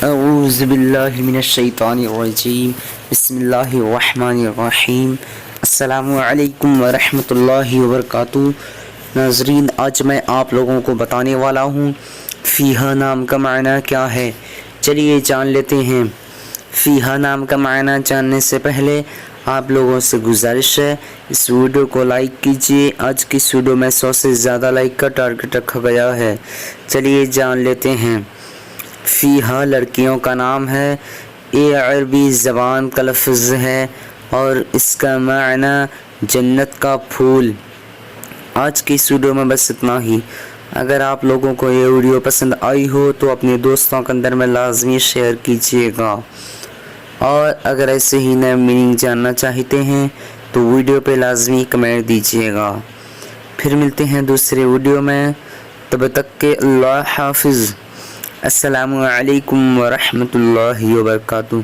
اعوذ باللہ من الشیطان الرجیم بسم اللہ الرحمن الرحیم السلام علیکم ورحمۃ اللہ وبرکاتہ۔ ناظرین، آج میں آپ لوگوں کو بتانے والا ہوں فیہا نام کا معنی کیا ہے۔ چلیے جان لیتے ہیں۔ فیہا نام کا معنی جاننے سے پہلے آپ لوگوں سے گزارش ہے اس ویڈیو کو لائک کیجیے۔ آج کی اس ویڈیو میں 100 سے زیادہ لائک کا ٹارگٹ رکھا گیا ہے۔ چلیے جان لیتے ہیں۔ فیہا لڑکیوں کا نام ہے، یہ عربی زبان کا لفظ ہے اور اس کا معنی جنت کا پھول۔ آج کی اس ویڈیو میں بس اتنا ہی۔ اگر آپ لوگوں کو یہ ویڈیو پسند آئی ہو تو اپنے دوستوں کے اندر میں لازمی شیئر کیجیے گا، اور اگر ایسے ہی نئے میننگ جاننا چاہتے ہیں تو ویڈیو پہ لازمی کمنٹ دیجیے گا۔ پھر ملتے ہیں دوسرے ویڈیو میں، تب تک کہ اللہ حافظ۔ السلام علیکم ورحمۃ اللہ وبرکاتہ۔